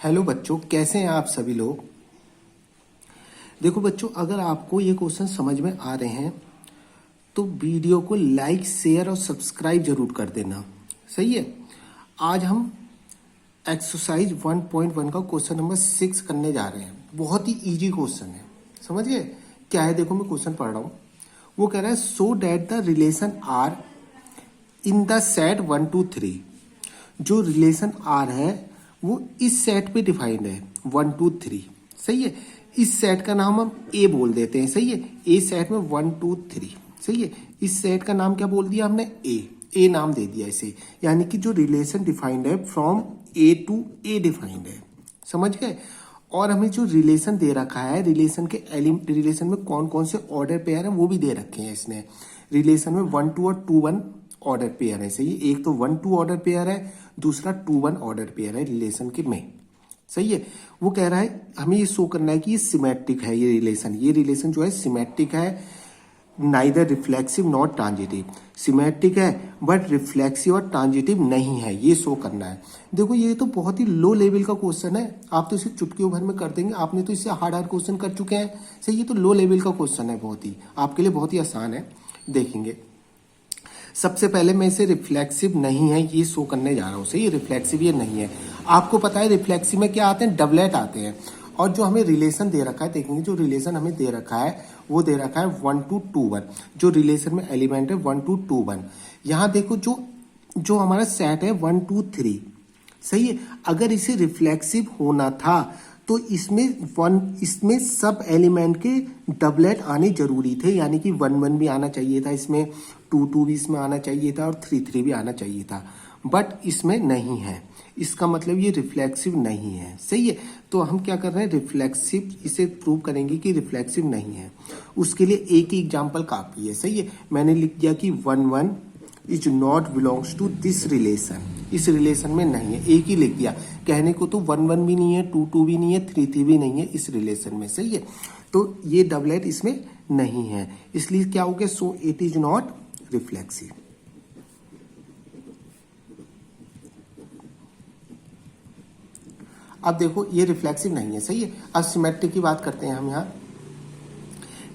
Hello बच्चों, कैसे हैं आप सभी लोग। देखो बच्चों, अगर आपको ये क्वेश्चन समझ में आ रहे हैं तो वीडियो को लाइक, शेयर और सब्सक्राइब जरूर कर देना। सही है। आज हम एक्सरसाइज 1.1 का क्वेश्चन नंबर 6 करने जा रहे हैं। बहुत ही इजी क्वेश्चन है, समझ गए क्या है। देखो मैं क्वेश्चन पढ़ रहा हूँ। वो कह रहा है so that the relation are in the set 1 2 3। जो रिलेशन आर है वो इस सेट पे डिफाइंड है 1 2 3। सही है। इस सेट का नाम हम ए बोल देते हैं। सही है। ए सेट में 1 2 3। सही है। इस सेट का नाम क्या बोल दिया हमने, ए नाम दे दिया इसे। यानी कि जो रिलेशन डिफाइंड है from A to A defined है। समझ गए। और हमें जो रिलेशन दे रखा है, रिलेशन में कौन कौन से ऑर्डर पेयर है वो भी दे रखे हैं इसने। रिलेशन में 1 2 और 2 1 ऑर्डर पेयर है। सही है। एक तो 1 2 ऑर्डर पेयर है, दूसरा 2 1 ऑर्डर पेयर है रिलेशन के में। सही है। वो कह रहा है हमें ये शो करना है कि ये सिमेट्रिक है। ये रिलेशन जो है सिमेट्रिक है, neither reflexive not transitive. Symmetric है बट रिफ्लेक्सिव और ट्रांजिटिव नहीं है, ये शो करना है। देखो ये तो बहुत ही लो लेवल का क्वेश्चन है, आप तो इसे चुटकियों भर में कर देंगे। आपने तो इससे हार्ड क्वेश्चन कर चुके हैं। सही, ये तो लो लेवल का क्वेश्चन है, बहुत ही आपके लिए बहुत ही आसान है। देखेंगे सबसे पहले मैं इसे रिफ्लेक्सिव नहीं है ये शो करने जा रहा हूँ। सही, रिफ्लेक्सिव ये नहीं है। आपको पता है रिफ्लेक्सिव में क्या आते हैं, डबलेट आते हैं। और जो हमें रिलेशन दे रखा है, देखेंगे जो रिलेशन हमें दे रखा है वो दे रखा है 1 2 2 1। जो रिलेशन में एलिमेंट है 1 2 2 1। यहाँ देखो जो हमारा सेट है 1 2 3। सही है। अगर इसे रिफ्लेक्सिव होना था तो इसमें सब एलिमेंट के डबलेट आने जरूरी थे। यानी कि 1 1 भी आना चाहिए था, इसमें 2 2 भी इसमें आना चाहिए था और 3 3 भी आना चाहिए था। बट इसमें नहीं है, इसका मतलब ये रिफ्लेक्सिव नहीं है। सही है। तो हम क्या कर रहे हैं, रिफ्लेक्सिव इसे प्रूव करेंगे कि रिफ्लेक्सिव नहीं है। उसके लिए एक ही एग्जाम्पल काफी है। सही है। मैंने लिख दिया कि 1 1 is not belongs to this relation. इस रिलेशन में नहीं है, एक ही लिख दिया। कहने को तो 1 1 भी नहीं है, 2 2 भी नहीं है, 3 3 भी नहीं है इस रिलेशन में। सही है। तो ये डबलेट इसमें नहीं है, इसलिए क्या हो गया, सो इट इज नॉट रिफ्लेक्सिव। अब देखो ये रिफ्लेक्सिव नहीं है। सही है। अब सिमेट्रिक की बात करते हैं हम। यहाँ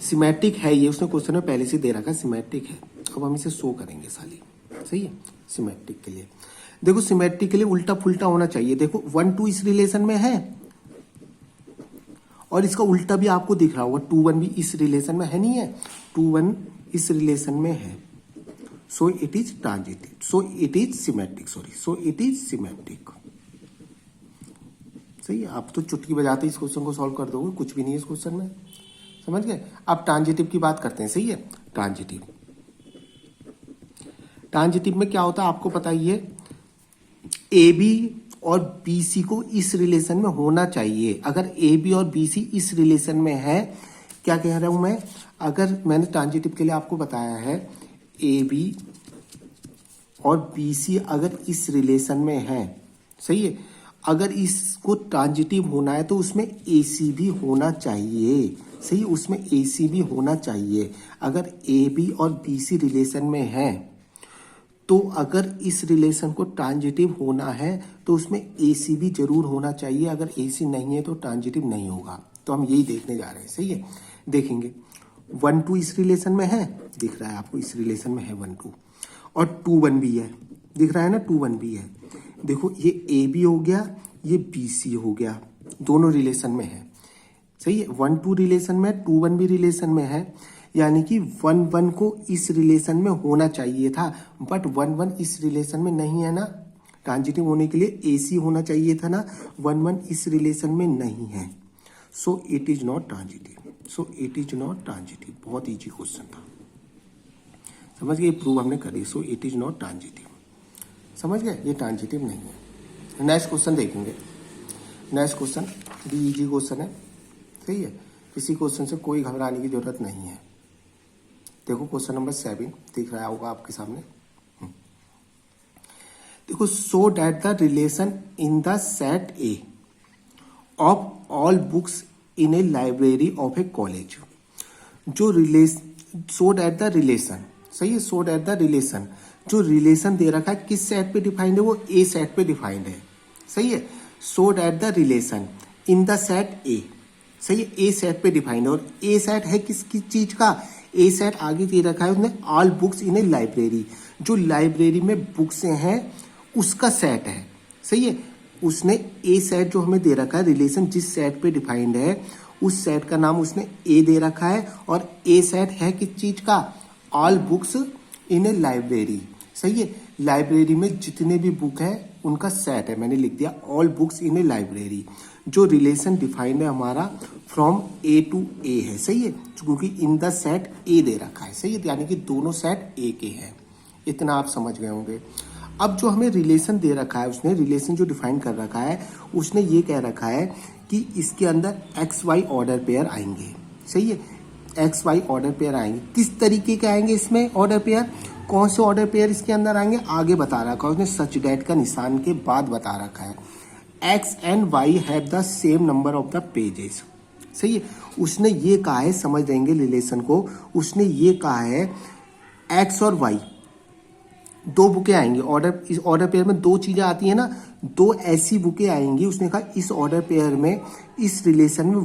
सिमेट्रिक है, ये उसने क्वेश्चन में पहले से दे रखा है सिमेट्रिक है। अब हम इसे शो करेंगे साली। सही है। सिमेट्रिक के लिए देखो, सिमेट्रिक के लिए उल्टा फुल्टा होना चाहिए। देखो 1 2 इस रिलेशन में है और इसका उल्टा भी आपको दिख रहा होगा, 2 1 भी इस रिलेशन में है, नहीं है, 2 1 इस रिलेशन में है। सो it is transitive, so it is symmetric, so it is symmetric. सही है। आप तो चुटकी बजाते इस क्वेश्चन को सॉल्व कर दोगे, कुछ भी नहीं है इस क्वेश्चन में। समझ गए। अब ट्रांजिटिव की बात करते हैं। सही है। ट्रांजिटिव में क्या होता है आपको पता ही है, ए बी और बी सी को इस रिलेशन में होना चाहिए। अगर ए बी और बी सी इस रिलेशन में है, क्या कह रहा हूं मैं, अगर मैंने ट्रांजिटिव के लिए आपको बताया है ए बी और बी सी अगर इस रिलेशन में है, सही है, अगर इसको ट्रांजिटिव होना है तो उसमें ए सी भी होना चाहिए। सही, उसमें ए सी भी होना चाहिए। अगर ए बी और बी सी रिलेशन में है तो अगर इस रिलेशन को ट्रांजिटिव होना है तो उसमें ए सी भी जरूर होना चाहिए। अगर ए सी नहीं है तो ट्रांजिटिव नहीं होगा। तो हम यही देखने जा रहे हैं। सही है। देखेंगे 1 2 इस रिलेशन में है, दिख रहा है आपको, इस रिलेशन में है 1 2, और 2 1 भी है, दिख रहा है ना, 2 1 भी है। देखो ये ए बी हो गया, ये बी सी हो गया, दोनों रिलेशन में है। सही है। 1 2 रिलेशन में, 2 1 भी रिलेशन में है। यानी कि 1 1 को इस रिलेशन में होना चाहिए था, बट 1 1 इस रिलेशन में नहीं है ना। ट्रांजिटिव होने के लिए ए सी होना चाहिए था ना, 1 1 इस रिलेशन में नहीं है। सो it is not transitive, so it is not transitive. बहुत इजी क्वेश्चन था, समझ गए, प्रूव हमने करी। सो इट इज नॉट ट्रांजिटिव, समझ गए, ये ट्रांजिटिव नहीं है। नेक्स्ट क्वेश्चन देखेंगे। नेक्स्ट क्वेश्चन भी इजी क्वेश्चन है। सही है। इसी क्वेश्चन से कोई घबराने की जरूरत नहीं है। देखो क्वेश्चन नंबर 7 दिख रहा होगा आपके सामने। देखो, so that the relation in the set A of all books in a library of a college. जो relation, so that the relation, सही है, सो डैट द रिलेशन, जो रिलेशन दे रखा है किस सेट पे डिफाइंड है, वो ए सेट पे डिफाइंड है। सही है। So that the relation in the set ए, सही है, ए सेट पे डिफाइंड है। और ए सेट है किसकी चीज का, ए सेट आगे दे रखा है उसने all books in a library, जो लाइब्रेरी में बुक्स हैं उसका सेट है, सही है। उसने ए सेट जो हमें दे रखा है, रिलेशन जिस सेट पे डिफाइंड है उस सेट का नाम उसने ए दे रखा है। और ए सेट है किस चीज का, all books in a library, सही है। लाइब्रेरी में जितने भी बुक है उनका सेट है, मैंने लिख दिया all books in a library. जो रिलेशन डिफाइंड है हमारा फ्रॉम ए टू ए है, सही है, क्योंकि इन द सेट ए दे रखा है, सही है, यानी कि दोनों सेट ए के हैं। इतना आप समझ गए होंगे। अब जो हमें रिलेशन दे रखा है, उसने रिलेशन जो डिफाइन कर रखा है, उसने ये कह रखा है कि इसके अंदर एक्स वाई ऑर्डर पेयर आएंगे, सही है, एक्स वाई ऑर्डर पेयर आएंगे। किस तरीके के आएंगे इसमें ऑर्डर पेयर, कौन से ऑर्डर पेयर इसके अंदर आएंगे, आगे बता रखा है उसने, सच डैट का निशान के बाद बता रखा है। X and why have the same number of the pages, सही है। उसने ये कहा है, समझ देंगे रिलेशन को, उसने ये कहा है एक्स और वाई दो बुकें आएंगी ऑर्डर, इस ऑर्डर पेयर में दो चीजें आती है ना, दो ऐसी बुकें आएंगी। उसने कहा इस ऑर्डर पेयर में, इस रिलेशन में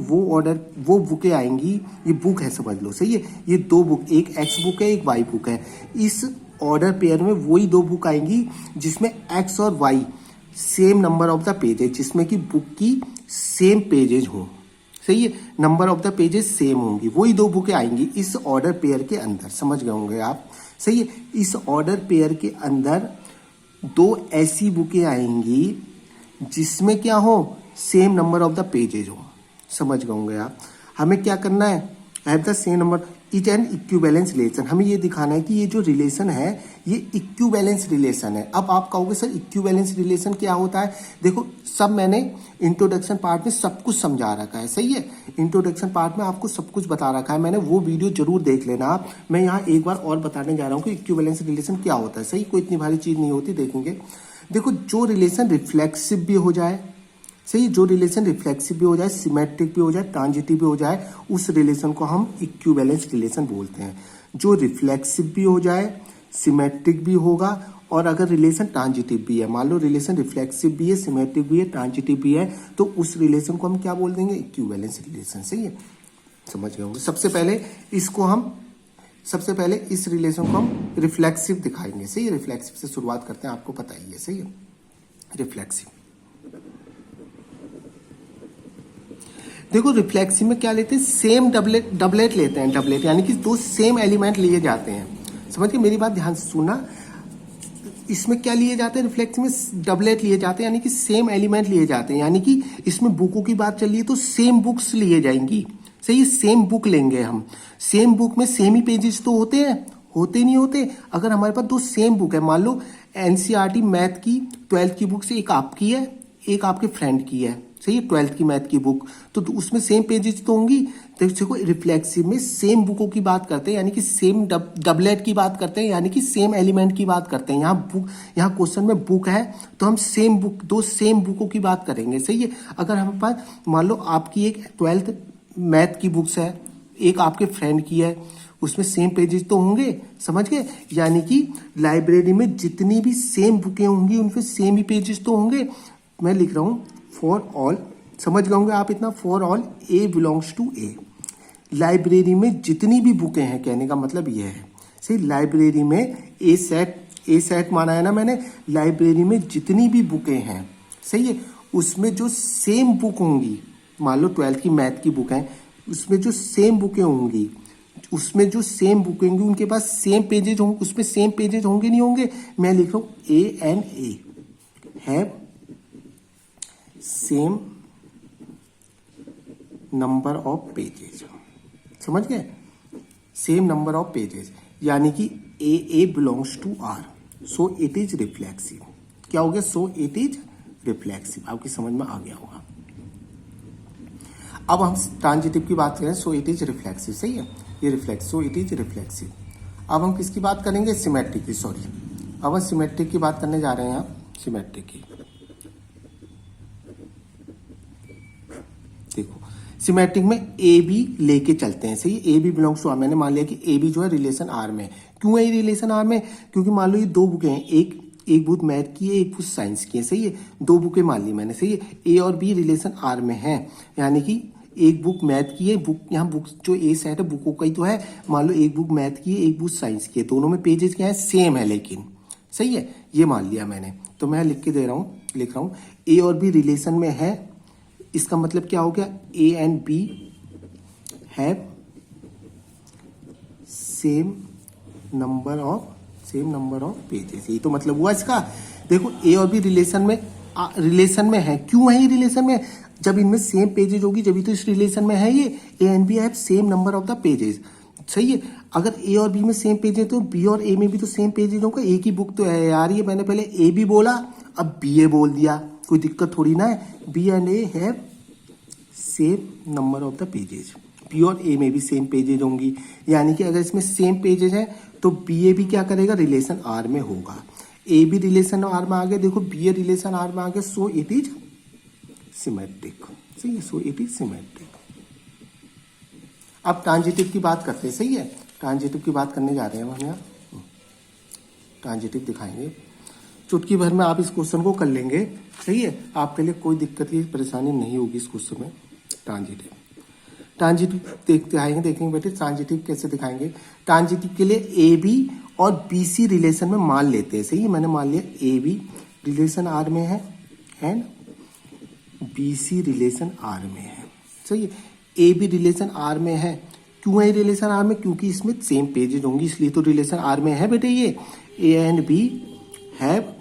वो बुकें आएंगी, ये बुक है समझ लो, सही है, ये दो बुक, एक एक्स बुक है एक वाई बुक है। इस ऑर्डर पेयर में वही दो बुक आएंगी जिसमें एक्स और Y same number of the pages, जिसमें कि बुक की सेम पेजेज हो, सही है, number of the pages same होंगी, वही दो बुकें आएंगी इस ऑर्डर पेयर के अंदर, समझ गए होंगे आप, सही है। इस ऑर्डर पेयर के अंदर दो ऐसी बुकें आएंगी जिसमें क्या हो, same number of the pages हो, समझ गए होंगे आप। हमें क्या करना है, have the same number is an equivalence relation, हमें ये दिखाना है कि ये जो रिलेशन है ये इक्विवेलेंस रिलेशन है। अब आप कहोगे सर इक्विवेलेंस रिलेशन क्या होता है, देखो सब मैंने इंट्रोडक्शन पार्ट में सब कुछ समझा रखा है, सही है, इंट्रोडक्शन पार्ट में आपको सब कुछ बता रखा है मैंने, वो वीडियो जरूर देख लेना आप। मैं यहाँ एक बार और बताने जा रहा हूँ कि इक्विवेलेंस रिलेशन क्या होता है, सही, कोई इतनी भारी चीज नहीं होती, देखेंगे। देखो जो रिलेशन रिफ्लेक्सिव भी हो जाए, सही, जो रिलेशन रिफ्लेक्सिव भी हो जाए, सिमेट्रिक भी हो जाए, ट्रांजिटिव भी हो जाए, उस रिलेशन को हम इक्विवेलेंस रिलेशन बोलते हैं। जो रिफ्लेक्सिव भी हो जाए, सिमेट्रिक भी होगा, और अगर रिलेशन ट्रांजिटिव भी है, मान लो रिलेशन रिफ्लेक्सिव भी है, सिमेट्रिक भी है, ट्रांजिटिव भी है, तो उस रिलेशन को हम क्या बोल देंगे, इक्विवेलेंस रिलेशन, सही है, समझ गए होंगे। सबसे पहले इस रिलेशन को हम रिफ्लेक्सिव दिखाएंगे, सही है, रिफ्लेक्सिव से शुरुआत करते हैं, आपको पता ही है, सही है, रिफ्लेक्सिव। देखो रिफ्लेक्सिव में क्या लेते हैं, सेम डबलेट लेते हैं, डबलेट यानी कि दो सेम एलिमेंट लिए जाते हैं, समझ के मेरी बात ध्यान से सुनना। इसमें क्या लिए जाते हैं, रिफ्लेक्सिव में डबलेट लिए जाते हैं, यानी कि सेम एलिमेंट लिए जाते हैं, यानी कि इसमें बुकों की बात चल रही है तो सेम बुक्स लिए जाएंगी, सही, सेम बुक लेंगे हम। सेम बुक में सेम ही पेजेस तो होते हैं, होते नहीं होते। अगर हमारे पास दो सेम बुक है, मान लो एनसीईआरटी मैथ की 12th की बुक से एक आपकी है एक आपके फ्रेंड की है, सही है, 12th की मैथ की बुक, तो उसमें सेम पेजेस तो होंगी। देखो रिफ्लेक्सिव में सेम बुकों की बात करते हैं, यानी कि सेम डबलेट की बात करते हैं, यानी कि सेम एलिमेंट की बात करते हैं। यहाँ क्वेश्चन में बुक है तो हम सेम बुक, दो सेम बुकों की बात करेंगे, सही है। अगर हमारे पास मान लो आपकी एक 12th मैथ की बुक्स है, एक आपके फ्रेंड की है, उसमें सेम पेजेस तो होंगे, समझ गए, यानी कि लाइब्रेरी में जितनी भी सेम बुकें होंगी उनमें सेम ही पेजेस तो होंगे। मैं लिख रहा हूँ फॉर ऑल, समझ गए होंगे आप इतना, for all A belongs to A, library में जितनी भी बुकें हैं, कहने का मतलब यह है, सही, लाइब्रेरी में ए सेट माना है ना मैंने, लाइब्रेरी में जितनी भी बुकें हैं, सही है, उसमें जो सेम बुक होंगी, मान लो 12th की मैथ की बुक है, उसमें जो सेम बुकें होंगी, उसमें जो सेम बुकें होंगी उनके पास सेम पेजेज होंगे, उसमें सेम पेजेज होंगे नहीं होंगे। मैं लिख रहा हूँ A and A have same number of pages, समझ गए, सेम नंबर ऑफ पेजेज, यानी कि A belongs to R, so it is reflexive. क्या हो गया, सो इट इज रिफ्लेक्सिव, आपकी समझ में आ गया होगा। अब हम ट्रांजिटिव की बात करें, सो इट इज रिफ्लेक्सिव, सही है, ये reflex, so it is reflexive. अब हम किसकी बात करेंगे, सिमेट्रिक की, सॉरी, अब हम सिमेट्रिक की बात करने जा रहे हैं, आप सिमेट्रिक की। देखो सिमेट्रिक में ए बी लेके चलते हैं, सही, A B belongs to R, मैंने मान लिया कि ए बी जो है रिलेशन आर में। क्यों है ये रिलेशन आर में, क्योंकि मान लो ये दो बुकें हैं, एक एक बुक मैथ की है, एक बुक साइंस की है, सही है। दो बुकें मान ली मैंने, सही है। ए और बी रिलेशन आर में है, यानी कि एक बुक मैथ की है, बुक यहाँ बुक जो ए सेट है बुकों का ही तो है। मान लो एक बुक मैथ की है, एक बुक साइंस की है, दोनों में पेजेस क्या है, सेम है, लेकिन सही है, ये मान लिया मैंने। तो मैं लिख रहा हूँ ए और बी रिलेशन में है, इसका मतलब क्या हो गया, A and B have same number of pages, यही तो मतलब हुआ इसका। देखो ए और बी रिलेशन में है, क्यों है ये रिलेशन में, जब इनमें सेम पेजेस होगी जब तो इस रिलेशन में है ये। A and B have same number of the pages, सही है। अगर ए और बी में सेम पेज है तो बी और ए में भी तो सेम पेजेस होगा, एक ही बुक तो है यार। ये मैंने पहले ए बी बोला, अब बी ए बोल दिया, कोई दिक्कत थोड़ी ना है। B and A have same number of the pages, B और ए में भी सेम पेजेज होंगी, यानी कि अगर इसमें सेम पेजेज हैं तो बी ए भी क्या करेगा, रिलेशन आर में होगा। ए भी रिलेशन आर में आ गया, देखो बी ए रिलेशन आर में आ गया, सो इट इज सिमेट्रिक, सही है, सो इट इज सिमेट्रिक। अब ट्रांजिटिव की बात करते हैं, सही है। ट्रांजिटिव की बात करने जा रहे हैं हम यहाँ, ट्रांजिटिव दिखाएंगे। चुटकी भर में आप इस क्वेश्चन को कर लेंगे, सही है, आपके लिए कोई दिक्कत की परेशानी नहीं होगी इस क्वेश्चन में। ट्रांजिटिव देखेंगे बेटे, ट्रांजिटिव कैसे दिखाएंगे। ट्रांजिटिव के लिए ए बी और बी सी रिलेशन में मान लेते हैं, सही है। मैंने मान लिया ए बी रिलेशन आर में है and B C relation R में है, सही है। ए बी रिलेशन आर में है, क्यों है रिलेशन आर में, क्योंकि इसमें सेम पेजेज होंगी, इसलिए तो रिलेशन आर में है बेटे। ये A and B have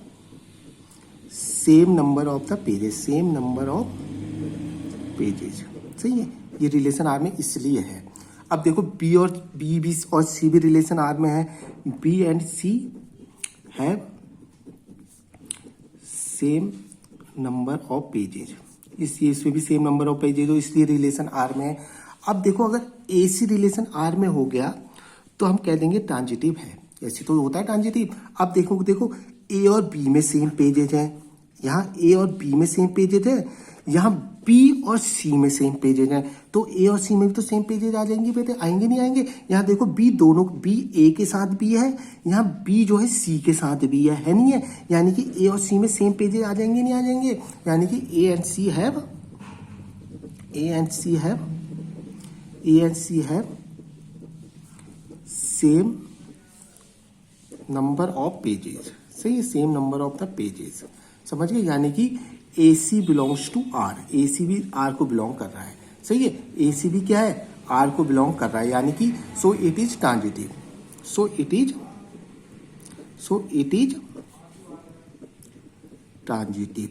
same number of the pages, सही है। ये रिलेशन आर में इसलिए है। अब देखो बी और सी भी रिलेशन आर में है, B and C have same number of pages, इसमें भी सेम नंबर ऑफ पेजेज हो, इसलिए रिलेशन आर में है। अब देखो अगर ए सी रिलेशन आर में हो गया तो हम कह देंगे ट्रांजिटिव है, ऐसे तो होता है ट्रांजिटिव। अब देखो ए और बी में सेम पेजेज है, यहाँ ए और बी में सेम पेजेज है, यहाँ बी और सी में सेम पेजेज है, तो ए और सी में भी तो सेम पेजेज आ जाएंगे बेटे, आएंगे नहीं आएंगे। यहाँ देखो बी ए के साथ भी है, यहाँ बी जो है सी के साथ भी है नहीं है, यानी कि ए और सी में सेम पेजेज आ जाएंगे नहीं आ जाएंगे, यानी कि A and C have same number of pages, सही है, same number of the pages, समझ गए। यानी कि A C belongs to R, A C भी आर को बिलोंग कर रहा है, सही है। ए सी भी क्या है, आर को बिलोंग कर रहा है, यानी कि सो it is transitive, so it is transitive.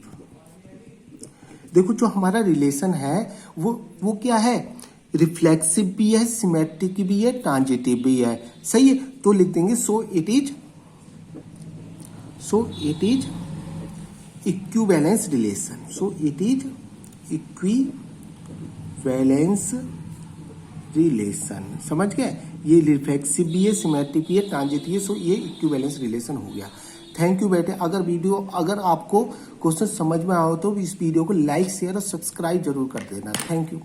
देखो जो हमारा रिलेशन है वो क्या है, रिफ्लेक्सिव भी है, सिमेट्रिक भी है, ट्रांजिटिव भी है, सही है। तो लिख देंगे सो it is equivalence relation, so it is equivalence relation, समझ गए। ये रिफ्लेक्सिव भी है, सिमेट्रिक भी है, ट्रांजिटिव है, सो ये इक्विवेलेंस रिलेशन हो गया। थैंक यू बेटे। अगर आपको क्वेश्चन समझ में आओ तो इस वीडियो को लाइक शेयर और सब्सक्राइब जरूर कर देना। Thank you.